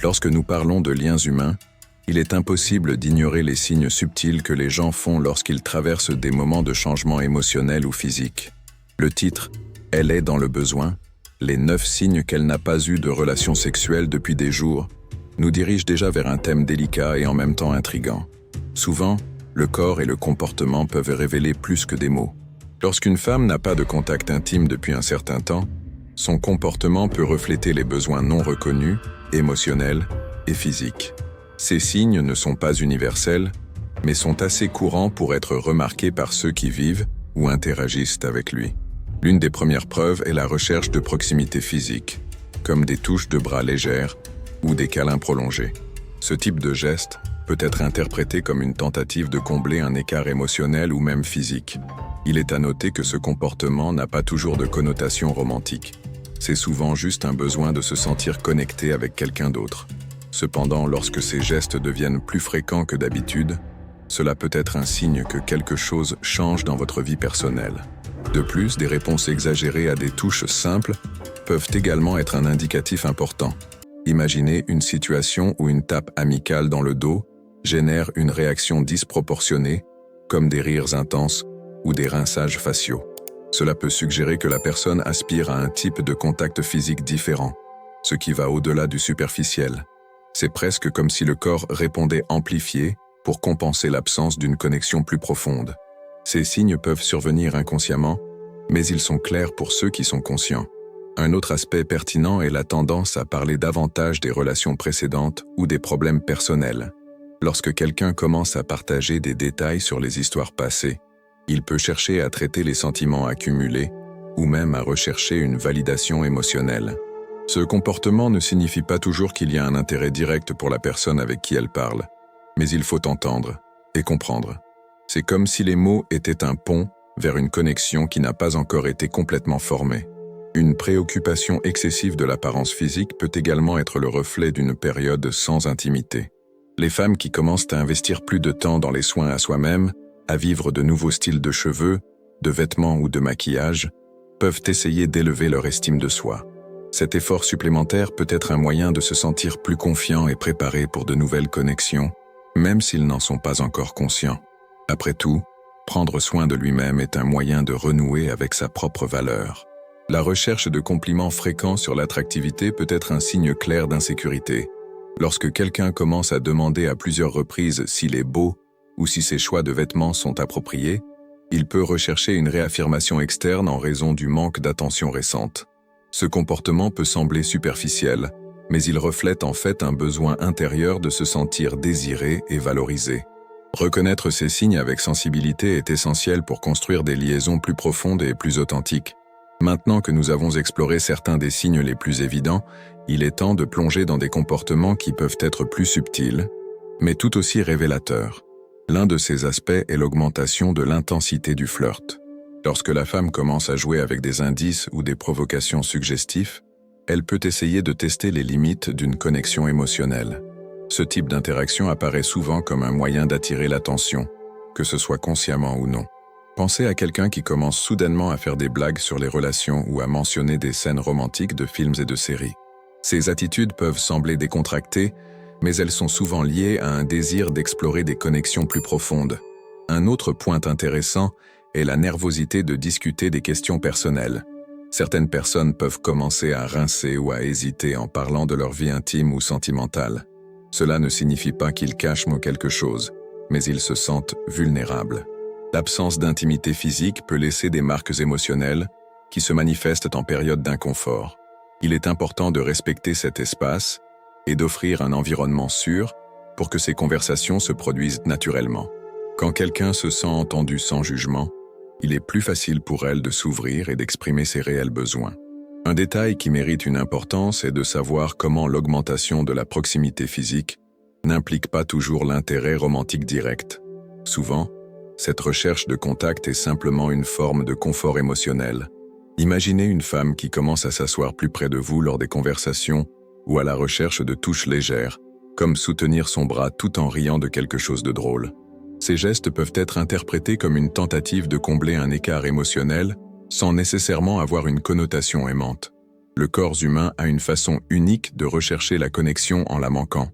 Lorsque nous parlons de liens humains, il est impossible d'ignorer les signes subtils que les gens font lorsqu'ils traversent des moments de changement émotionnel ou physique. Le titre « Elle est dans le besoin », les 9 signes qu'elle n'a pas eu de relation sexuelle depuis des jours, nous dirige déjà vers un thème délicat et en même temps intrigant. Souvent, le corps et le comportement peuvent révéler plus que des mots. Lorsqu'une femme n'a pas de contact intime depuis un certain temps, son comportement peut refléter les besoins non reconnus, émotionnels et physiques. Ces signes ne sont pas universels, mais sont assez courants pour être remarqués par ceux qui vivent ou interagissent avec lui. L'une des premières preuves est la recherche de proximité physique, comme des touches de bras légères ou des câlins prolongés. Ce type de geste peut être interprété comme une tentative de combler un écart émotionnel ou même physique. Il est à noter que ce comportement n'a pas toujours de connotation romantique. C'est souvent juste un besoin de se sentir connecté avec quelqu'un d'autre. Cependant, lorsque ces gestes deviennent plus fréquents que d'habitude, cela peut être un signe que quelque chose change dans votre vie personnelle. De plus, des réponses exagérées à des touches simples peuvent également être un indicatif important. Imaginez une situation où une tape amicale dans le dos génère une réaction disproportionnée, comme des rires intenses ou des rinçages faciaux. Cela peut suggérer que la personne aspire à un type de contact physique différent, ce qui va au-delà du superficiel. C'est presque comme si le corps répondait amplifié pour compenser l'absence d'une connexion plus profonde. Ces signes peuvent survenir inconsciemment, mais ils sont clairs pour ceux qui sont conscients. Un autre aspect pertinent est la tendance à parler davantage des relations précédentes ou des problèmes personnels. Lorsque quelqu'un commence à partager des détails sur les histoires passées, il peut chercher à traiter les sentiments accumulés ou même à rechercher une validation émotionnelle. Ce comportement ne signifie pas toujours qu'il y a un intérêt direct pour la personne avec qui elle parle, mais il faut entendre et comprendre. C'est comme si les mots étaient un pont vers une connexion qui n'a pas encore été complètement formée. Une préoccupation excessive de l'apparence physique peut également être le reflet d'une période sans intimité. Les femmes qui commencent à investir plus de temps dans les soins à soi-même, à vivre de nouveaux styles de cheveux, de vêtements ou de maquillage, peuvent essayer d'élever leur estime de soi. Cet effort supplémentaire peut être un moyen de se sentir plus confiant et préparé pour de nouvelles connexions, même s'ils n'en sont pas encore conscients. Après tout, prendre soin de lui-même est un moyen de renouer avec sa propre valeur. La recherche de compliments fréquents sur l'attractivité peut être un signe clair d'insécurité. Lorsque quelqu'un commence à demander à plusieurs reprises s'il est beau ou si ses choix de vêtements sont appropriés, il peut rechercher une réaffirmation externe en raison du manque d'attention récente. Ce comportement peut sembler superficiel, mais il reflète en fait un besoin intérieur de se sentir désiré et valorisé. Reconnaître ces signes avec sensibilité est essentiel pour construire des liaisons plus profondes et plus authentiques. Maintenant que nous avons exploré certains des signes les plus évidents, il est temps de plonger dans des comportements qui peuvent être plus subtils, mais tout aussi révélateurs. L'un de ces aspects est l'augmentation de l'intensité du flirt. Lorsque la femme commence à jouer avec des indices ou des provocations suggestifs, elle peut essayer de tester les limites d'une connexion émotionnelle. Ce type d'interaction apparaît souvent comme un moyen d'attirer l'attention, que ce soit consciemment ou non. Pensez à quelqu'un qui commence soudainement à faire des blagues sur les relations ou à mentionner des scènes romantiques de films et de séries. Ces attitudes peuvent sembler décontractées, mais elles sont souvent liées à un désir d'explorer des connexions plus profondes. Un autre point intéressant est la nervosité de discuter des questions personnelles. Certaines personnes peuvent commencer à rincer ou à hésiter en parlant de leur vie intime ou sentimentale. Cela ne signifie pas qu'ils cachent quelque chose, mais ils se sentent vulnérables. L'absence d'intimité physique peut laisser des marques émotionnelles qui se manifestent en période d'inconfort. Il est important de respecter cet espace et d'offrir un environnement sûr pour que ces conversations se produisent naturellement. Quand quelqu'un se sent entendu sans jugement, il est plus facile pour elle de s'ouvrir et d'exprimer ses réels besoins. Un détail qui mérite une importance est de savoir comment l'augmentation de la proximité physique n'implique pas toujours l'intérêt romantique direct. Souvent, cette recherche de contact est simplement une forme de confort émotionnel. Imaginez une femme qui commence à s'asseoir plus près de vous lors des conversations ou à la recherche de touches légères, comme soutenir son bras tout en riant de quelque chose de drôle. Ces gestes peuvent être interprétés comme une tentative de combler un écart émotionnel sans nécessairement avoir une connotation aimante. Le corps humain a une façon unique de rechercher la connexion en la manquant,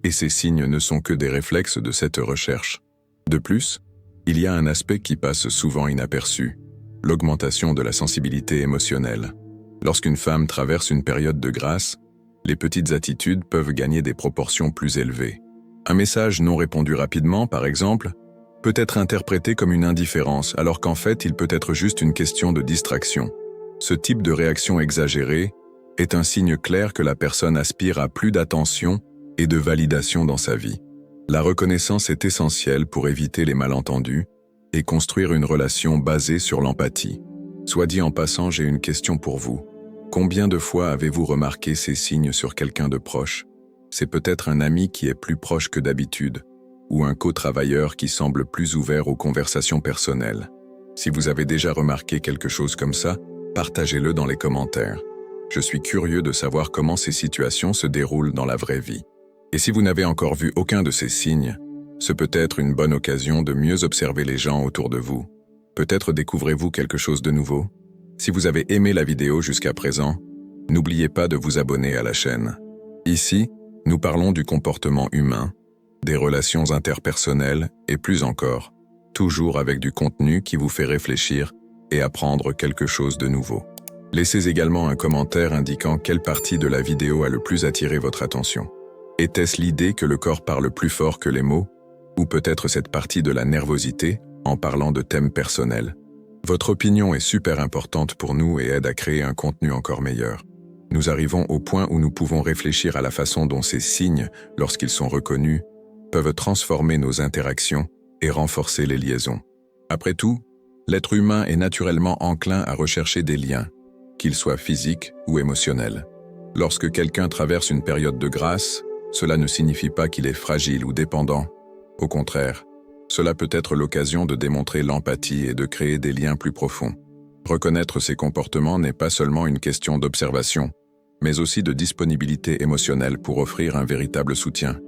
et ces signes ne sont que des réflexes de cette recherche. De plus, il y a un aspect qui passe souvent inaperçu, l'augmentation de la sensibilité émotionnelle. Lorsqu'une femme traverse une période de grâce, les petites attitudes peuvent gagner des proportions plus élevées. Un message non répondu rapidement, par exemple, peut être interprété comme une indifférence, alors qu'en fait, il peut être juste une question de distraction. Ce type de réaction exagérée est un signe clair que la personne aspire à plus d'attention et de validation dans sa vie. La reconnaissance est essentielle pour éviter les malentendus et construire une relation basée sur l'empathie. Soit dit en passant, j'ai une question pour vous. Combien de fois avez-vous remarqué ces signes sur quelqu'un de proche? C'est peut-être un ami qui est plus proche que d'habitude, ou un co-travailleur qui semble plus ouvert aux conversations personnelles. Si vous avez déjà remarqué quelque chose comme ça, partagez-le dans les commentaires. Je suis curieux de savoir comment ces situations se déroulent dans la vraie vie. Et si vous n'avez encore vu aucun de ces signes, ce peut être une bonne occasion de mieux observer les gens autour de vous. Peut-être découvrez-vous quelque chose de nouveau. Si vous avez aimé la vidéo jusqu'à présent, n'oubliez pas de vous abonner à la chaîne. Ici, nous parlons du comportement humain, des relations interpersonnelles et plus encore, toujours avec du contenu qui vous fait réfléchir et apprendre quelque chose de nouveau. Laissez également un commentaire indiquant quelle partie de la vidéo a le plus attiré votre attention. Était-ce l'idée que le corps parle plus fort que les mots, ou peut-être cette partie de la nervosité en parlant de thèmes personnels? Votre opinion est super importante pour nous et aide à créer un contenu encore meilleur. Nous arrivons au point où nous pouvons réfléchir à la façon dont ces signes, lorsqu'ils sont reconnus, peuvent transformer nos interactions et renforcer les liaisons. Après tout, l'être humain est naturellement enclin à rechercher des liens, qu'ils soient physiques ou émotionnels. Lorsque quelqu'un traverse une période de grâce, cela ne signifie pas qu'il est fragile ou dépendant. Au contraire, cela peut être l'occasion de démontrer l'empathie et de créer des liens plus profonds. Reconnaître ces comportements n'est pas seulement une question d'observation, mais aussi de disponibilité émotionnelle pour offrir un véritable soutien.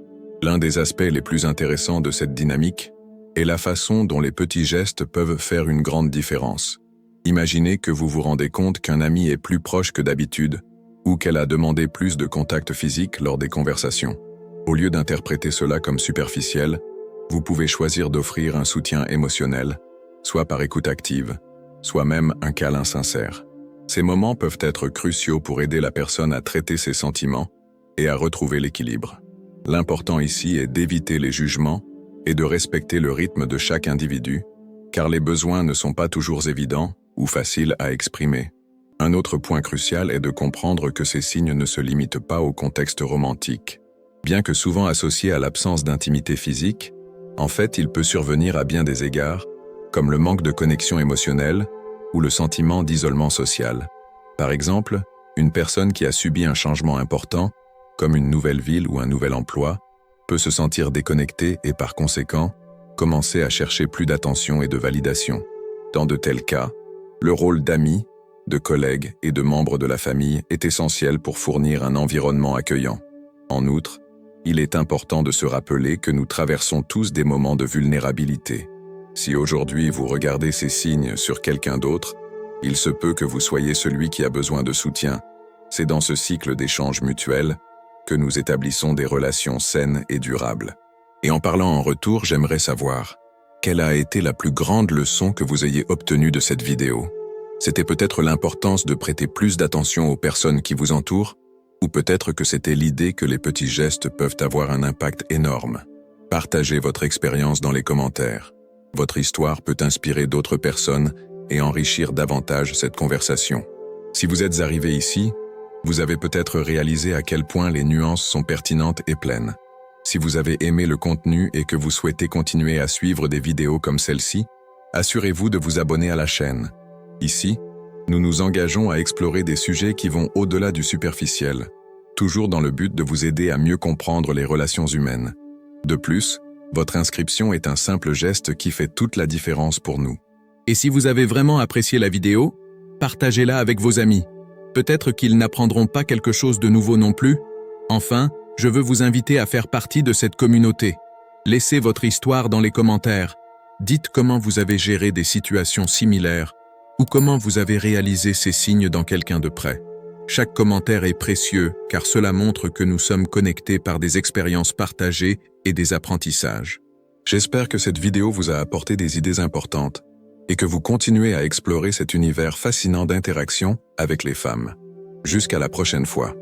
L'un des aspects les plus intéressants de cette dynamique est la façon dont les petits gestes peuvent faire une grande différence. Imaginez que vous vous rendez compte qu'un ami est plus proche que d'habitude, ou qu'elle a demandé plus de contact physique lors des conversations. Au lieu d'interpréter cela comme superficiel, vous pouvez choisir d'offrir un soutien émotionnel, soit par écoute active, soit même un câlin sincère. Ces moments peuvent être cruciaux pour aider la personne à traiter ses sentiments et à retrouver l'équilibre. L'important ici est d'éviter les jugements et de respecter le rythme de chaque individu, car les besoins ne sont pas toujours évidents ou faciles à exprimer. Un autre point crucial est de comprendre que ces signes ne se limitent pas au contexte romantique. Bien que souvent associé à l'absence d'intimité physique, en fait, il peut survenir à bien des égards, comme le manque de connexion émotionnelle ou le sentiment d'isolement social. Par exemple, une personne qui a subi un changement important, comme une nouvelle ville ou un nouvel emploi, peut se sentir déconnectée et par conséquent, commencer à chercher plus d'attention et de validation. Dans de tels cas, le rôle d'amis, de collègues et de membres de la famille est essentiel pour fournir un environnement accueillant. En outre, il est important de se rappeler que nous traversons tous des moments de vulnérabilité. Si aujourd'hui vous regardez ces signes sur quelqu'un d'autre, il se peut que vous soyez celui qui a besoin de soutien. C'est dans ce cycle d'échange mutuel que nous établissons des relations saines et durables. Et en parlant en retour, j'aimerais savoir, quelle a été la plus grande leçon que vous ayez obtenue de cette vidéo? C'était peut-être l'importance de prêter plus d'attention aux personnes qui vous entourent, ou peut-être que c'était l'idée que les petits gestes peuvent avoir un impact énorme. Partagez votre expérience dans les commentaires. Votre histoire peut inspirer d'autres personnes et enrichir davantage cette conversation. Si vous êtes arrivé ici, vous avez peut-être réalisé à quel point les nuances sont pertinentes et pleines. Si vous avez aimé le contenu et que vous souhaitez continuer à suivre des vidéos comme celle-ci, assurez-vous de vous abonner à la chaîne. Ici, nous nous engageons à explorer des sujets qui vont au-delà du superficiel, toujours dans le but de vous aider à mieux comprendre les relations humaines. De plus, votre inscription est un simple geste qui fait toute la différence pour nous. Et si vous avez vraiment apprécié la vidéo, partagez-la avec vos amis. Peut-être qu'ils n'apprendront pas quelque chose de nouveau non plus. Enfin, je veux vous inviter à faire partie de cette communauté. Laissez votre histoire dans les commentaires. Dites comment vous avez géré des situations similaires ou comment vous avez réalisé ces signes dans quelqu'un de près. Chaque commentaire est précieux car cela montre que nous sommes connectés par des expériences partagées et des apprentissages. J'espère que cette vidéo vous a apporté des idées importantes et que vous continuez à explorer cet univers fascinant d'interaction avec les femmes. Jusqu'à la prochaine fois.